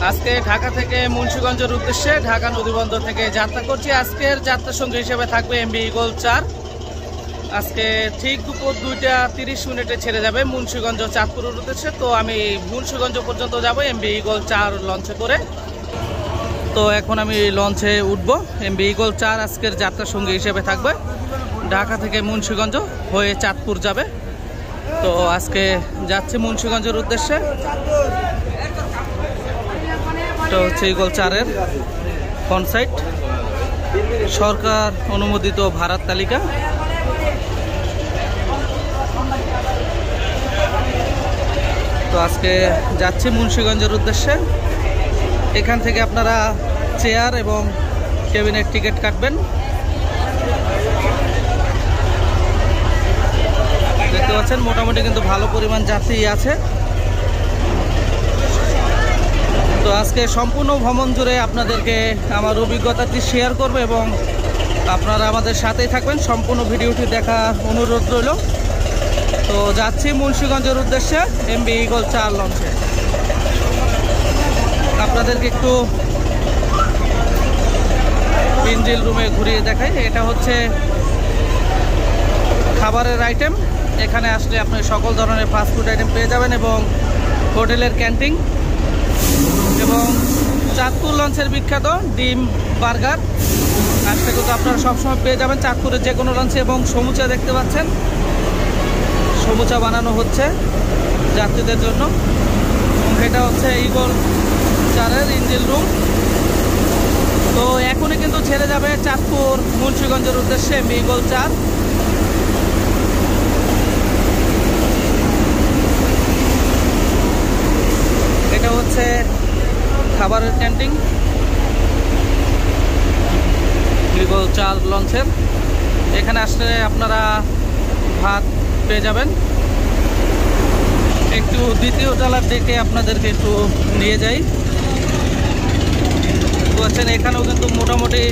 আজকে ঢাকা থেকে মুন্সিগঞ্জের উদ্দেশ্যে ঢাকা নদীবন্দর থেকে যাত্রা করছি। আজকের যাত্রার সঙ্গী হিসেবে থাকবে এমবি ইগল 4। আজকে ঠিক দুপুর 2:30 ছেড়ে যাবে মুন্সিগঞ্জ চাঁদপুরের উদ্দেশ্যে। তো আমি মুন্সিগঞ্জ পর্যন্ত যাব এমবি ইগল 4 লঞ্চে করে। তো এখন আমি লঞ্চে উঠবো। এমবি ইগল 4 আজকের যাত্রার সঙ্গী হিসেবে থাকবে, ঢাকা থেকে মুন্সিগঞ্জ হয়ে চাঁদপুর যাবে। তো আজকে যাচ্ছে মুন্সিগঞ্জের উদ্দেশ্যে। এটা হচ্ছে ইগল 4-এর ফ্রন্ট সাইড, সরকার অনুমোদিত ভাড়ার তালিকা। তো আজকে যাচ্ছি মুন্সিগঞ্জের উদ্দেশ্যে। এখান থেকে আপনারা চেয়ার এবং কেবিনের টিকিট কাটবেন। দেখতে পাচ্ছেন মোটামুটি কিন্তু ভালো পরিমাণ যাত্রী আছে। তো আজকে সম্পূর্ণ ভ্রমণ জুড়ে আপনাদেরকে আমার অভিজ্ঞতাটি শেয়ার করব এবং আপনারা আমাদের সাথেই থাকবেন। সম্পূর্ণ ভিডিওটি দেখার অনুরোধ রইল। তো যাচ্ছি মুন্সিগঞ্জের উদ্দেশ্যে এমবি ইগল 4 লঞ্চে। আপনাদেরকে একটু ইঞ্জিন রুমে ঘুরিয়ে দেখাই। এটা হচ্ছে খাবারের আইটেম। এখানে আসলে আপনি সকল ধরনের ফাস্টফুড আইটেম পেয়ে যাবেন এবং হোটেলের ক্যান্টিন এবং চাঁদপুর লঞ্চের বিখ্যাত ডিম বার্গার আসলে কিন্তু আপনারা সবসময় পেয়ে যাবেন চাঁদপুরের যে কোনো লঞ্চে। এবং সমুচা দেখতে পাচ্ছেন, সমুচা বানানো হচ্ছে যাত্রীদের জন্য। এটা হচ্ছে ইগল 4-এর ইঞ্জিন রুম। তো এখনই কিন্তু ছেড়ে যাবে চাঁদপুর মুন্সিগঞ্জের উদ্দেশ্যে এমবি ইগল 4। এটা হচ্ছে খাবারের ক্যান্টিন ইগল 4 লঞ্চের। এখানে আসলে আপনারা ভাত পেয়ে যাবেন। একটু দ্বিতীয় তলার দিকে আপনাদেরকে একটু নিয়ে যাই। বুঝছেন এখানেও কিন্তু মোটামুটি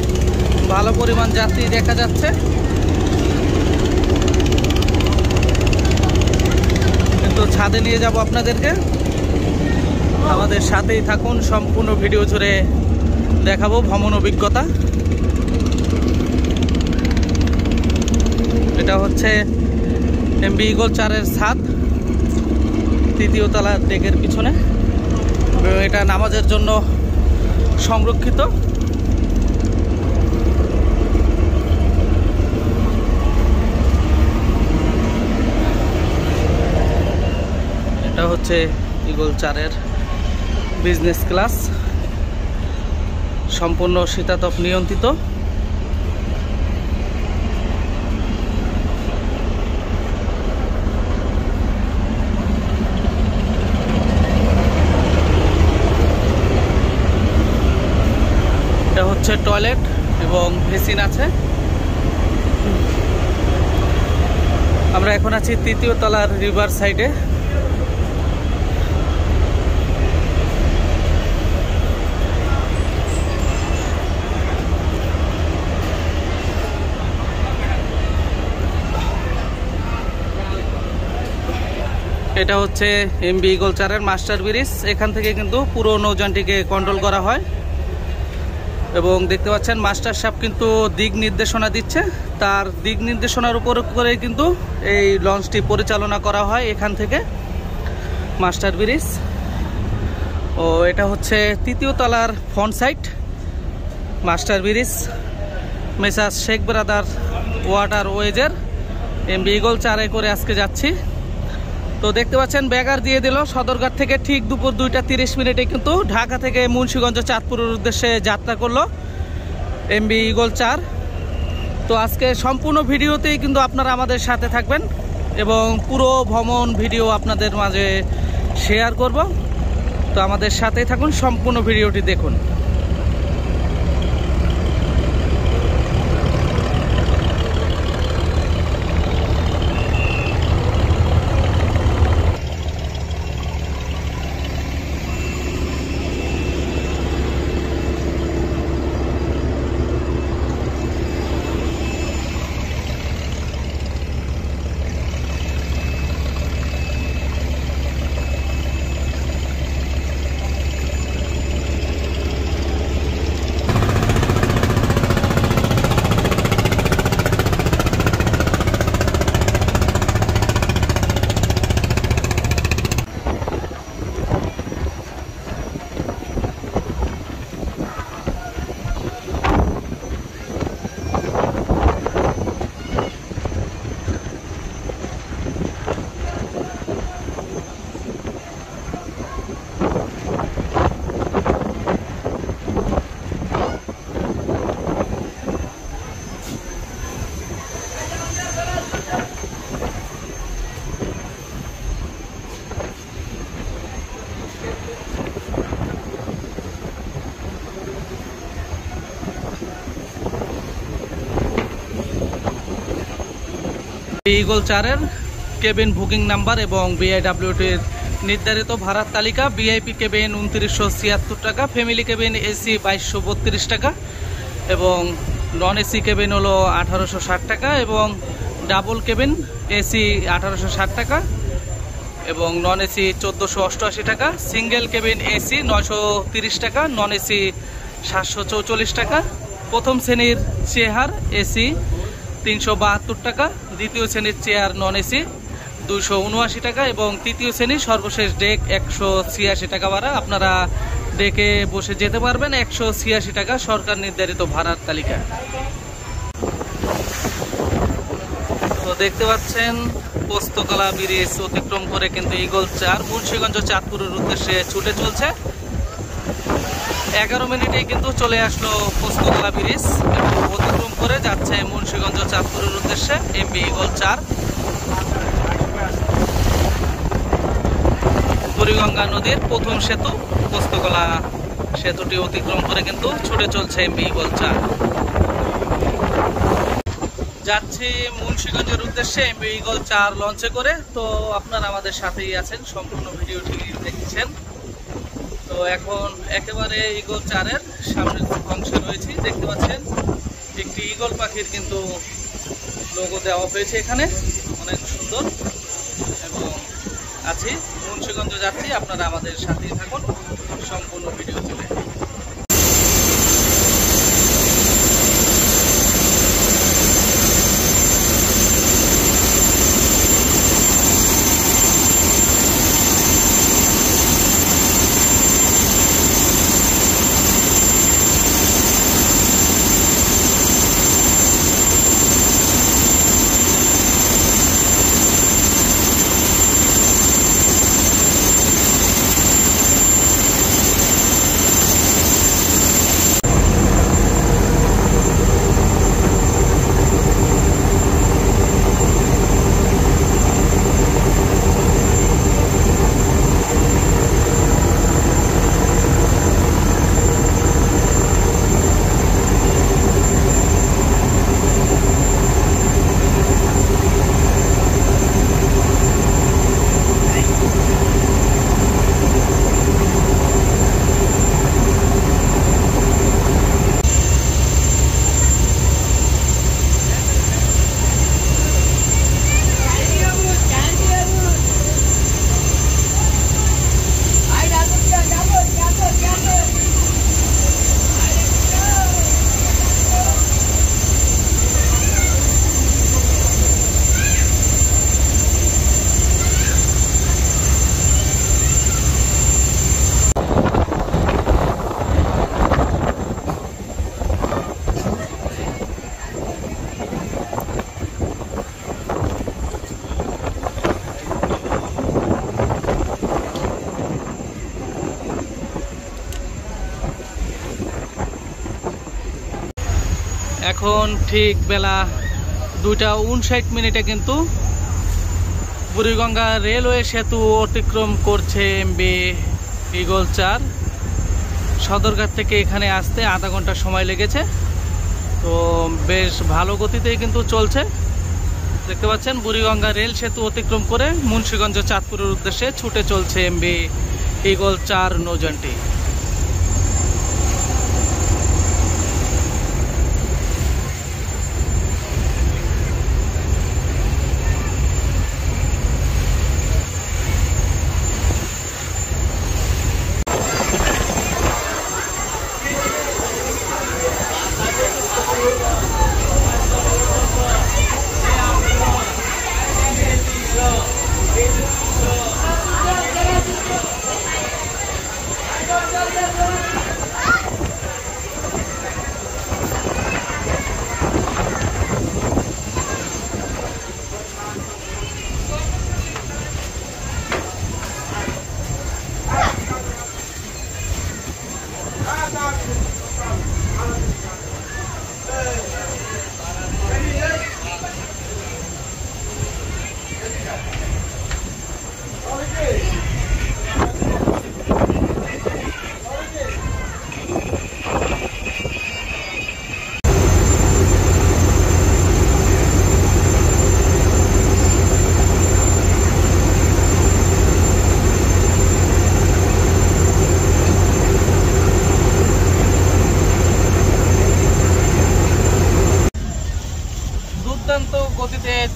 ভালো পরিমাণ যাত্রী দেখা যাচ্ছে। কিন্তু ছাদে নিয়ে যাব আপনাদেরকে, আমাদের সাথেই থাকুন। সম্পূর্ণ ভিডিও জুড়ে দেখাবো ভ্রমণ অভিজ্ঞতা। এটা হচ্ছে এমবি ইগল 4-এর ছাদ, তৃতীয় তলার ডেকের পিছনে। এটা নামাজের জন্য সংরক্ষিত। এটা হচ্ছে ইগল 4-এর বিজনেস ক্লাস, সম্পূর্ণ শীতাতপ নিয়ন্ত্রিত। এটা হচ্ছে টয়লেট এবং বেসিন আছে। আমরা এখন আছি তৃতীয় তলার রিভার সাইডে। এটা হচ্ছে এমবি ইগল 4-এর মাস্টার ব্রিজ। এখান থেকে কিন্তু পুরো নৌযানটিকে কন্ট্রোল করা হয় এবং দেখতে পাচ্ছেন মাস্টার সাহেব কিন্তু দিক নির্দেশনা দিচ্ছে। তার দিক নির্দেশনার উপর করে কিন্তু এই লঞ্চটি পরিচালনা করা হয় এখান থেকে মাস্টার ব্রিজ। ও এটা হচ্ছে তৃতীয় তলার front side master bridge, Messrs Sheikh brother water ওয়েজের এমবি ইগল 4-এ করে আজকে যাচ্ছি। তো দেখতে পাচ্ছেন ব্যাগার দিয়ে দিল সদরঘাট থেকে। ঠিক দুপুর 2:30 কিন্তু ঢাকা থেকে মুন্সিগঞ্জ চাঁদপুরের উদ্দেশ্যে যাত্রা করলো এমবি ইগল 4। তো আজকে সম্পূর্ণ ভিডিওতেই কিন্তু আপনারা আমাদের সাথে থাকবেন এবং পুরো ভ্রমণ ভিডিও আপনাদের মাঝে শেয়ার করব। তো আমাদের সাথেই থাকুন, সম্পূর্ণ ভিডিওটি দেখুন। ইগল চারের কেবিন বুকিং নাম্বার এবং বিআইডব্লিউটির নির্ধারিত ভাড়ার তালিকা। ভিআইপি কেবিন 2976 টাকা, ফ্যামিলি কেবিন এসি 2232 টাকা এবং নন এসি কেবিন হলো 1860 টাকা এবং ডাবল কেবিন এসি 1860 টাকা এবং নন এসি 1488 টাকা, সিঙ্গেল কেবিন এসি 930 টাকা, নন এসি 744 টাকা, প্রথম শ্রেণীর চেয়ার এসি 372 টাকা, দ্বিতীয় শ্রেণীর চেয়ার নন এসি 279 টাকা এবং তৃতীয় শ্রেণীর সর্বশেষ ডেক 186 টাকা ভাড়া। আপনারা ডেকে বসে যেতে পারবেন, 186 টাকা সরকার নির্ধারিত ভাড়ার তালিকা। তো দেখতে পাচ্ছেন পোস্তকলা ব্রিজ অতিক্রম করে কিন্তু ইগল চার মুন্সিগঞ্জ চাঁদপুরের উদ্দেশ্যে ছুটে চলছে। 11 মিনিটেই কিন্তু চলে আসলো পোস্তকলা ব্রিজ এবং অতিক্রম করে যাচ্ছে মুন্সিগঞ্জ চাঁদপুরের উদ্দেশ্যে এমবি ইগল চার। বুড়িগঙ্গা নদীর প্রথম সেতু পোস্তকলা সেতুটি অতিক্রম করে কিন্তু ছুটে চলছে এমবি ইগল চার। যাচ্ছি মুন্সিগঞ্জের উদ্দেশ্যে এমবি ইগল চার লঞ্চে করে। তো আপনারা আমাদের সাথেই আছেন, সম্পূর্ণ ভিডিওটি দেখছেন। তো এখন একেবারে ইগল চারের সামনের অংশে রয়েছি। দেখতে পাচ্ছেন একটি ইগল পাখির কিন্তু লোগো দেওয়া হয়েছে এখানে, অনেক সুন্দর। এবং আছি মুন্সিগঞ্জ যাচ্ছি, আপনারা আমাদের সাথেই থাকুন সম্পূর্ণ ভিডিও জুড়ে। এখন ঠিক বেলা 2:59 কিন্তু বুড়িগঙ্গা রেলওয়ে সেতু অতিক্রম করছে এমবি ইগল চার। সদরঘাট থেকে এখানে আসতে আধা ঘন্টা সময় লেগেছে। তো বেশ ভালো গতিতেই কিন্তু চলছে। দেখতে পাচ্ছেন বুড়িগঙ্গা রেল সেতু অতিক্রম করে মুন্সিগঞ্জ চাঁদপুরের উদ্দেশ্যে ছুটে চলছে এমবি ইগল চার নৌযানটি।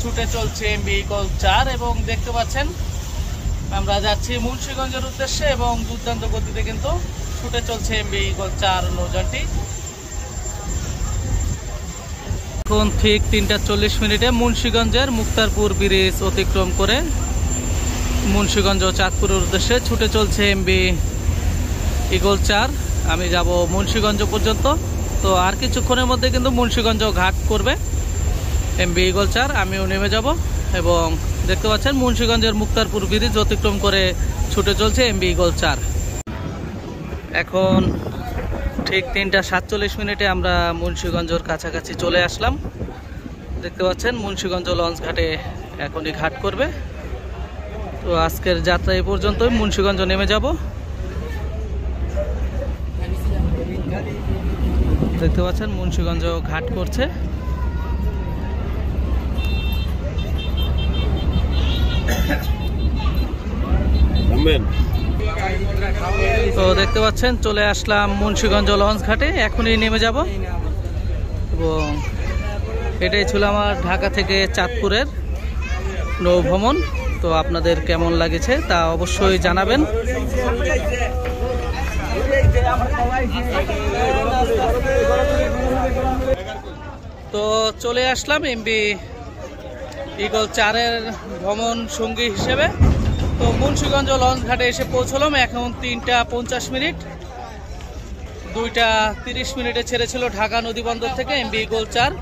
ছুটে চলছে এমবি ইগল 4 এবং দেখতে পাচ্ছেন আমরা যাচ্ছি মুন্সিগঞ্জের উদ্দেশ্যে এবং দুর্দান্ত গতিতে কিন্তু ছুটে চলছে এমবি ইগল 4 নৌযানটি। এখন ঠিক 3:40 মুন্সিগঞ্জের মুক্তারপুর ব্রিজ অতিক্রম করে মুন্সিগঞ্জ ও চাঁদপুরের উদ্দেশ্যে ছুটে চলছে এমবি ইগল 4। আমি যাব মুন্সিগঞ্জ পর্যন্ত, তো আর কিছুক্ষণের মধ্যে কিন্তু মুন্সিগঞ্জ ঘাট করবে এমবি ইগল 4। আমিও নেমে যাব এবং দেখতে পাচ্ছেন মুন্সিগঞ্জের মুক্তারপুর ব্রিজ অতিক্রম করে ছুটে চলছে এমবি ইগল 4। এখন ঠিক 3:47 আমরা মুন্সিগঞ্জের কাছাকাছি চলে আসলাম। দেখতে পাচ্ছেন মুন্সিগঞ্জ লঞ্চ ঘাটে এখনই ঘাট করবে। তো আজকের যাত্রা এই পর্যন্তই, মুন্সিগঞ্জ নেমে যাব। দেখতে পাচ্ছেন মুন্সিগঞ্জ ঘাট করছে। তো দেখতে পাচ্ছেন চলে আসলাম মুন্সিগঞ্জ লঞ্চ ঘাটে, এখনই নেমে যাব। এবং এটাই ছিল আমার ঢাকা থেকে চাঁদপুরের নৌ ভ্রমণ। তো আপনাদের কেমন লাগেছে তা অবশ্যই জানাবেন। তো চলে আসলাম এমবি ইগল 4-এর ভ্রমণ সঙ্গী হিসেবে। তো মুন্সিগঞ্জ লঞ্চ ঘাটে এসে পৌঁছলাম। এখন 3:50, 2:30 ছেড়েছিল ঢাকা নদী বন্দর থেকে এমবি ইগল 4।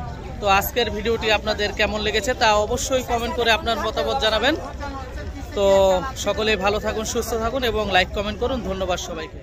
তো আজকের ভিডিওটি আপনাদের কেমন লেগেছে তা অবশ্যই কমেন্ট করে আপনার মতামত জানাবেন। তো সকলেই ভালো থাকুন, সুস্থ থাকুন এবং লাইক কমেন্ট করুন। ধন্যবাদ সবাইকে।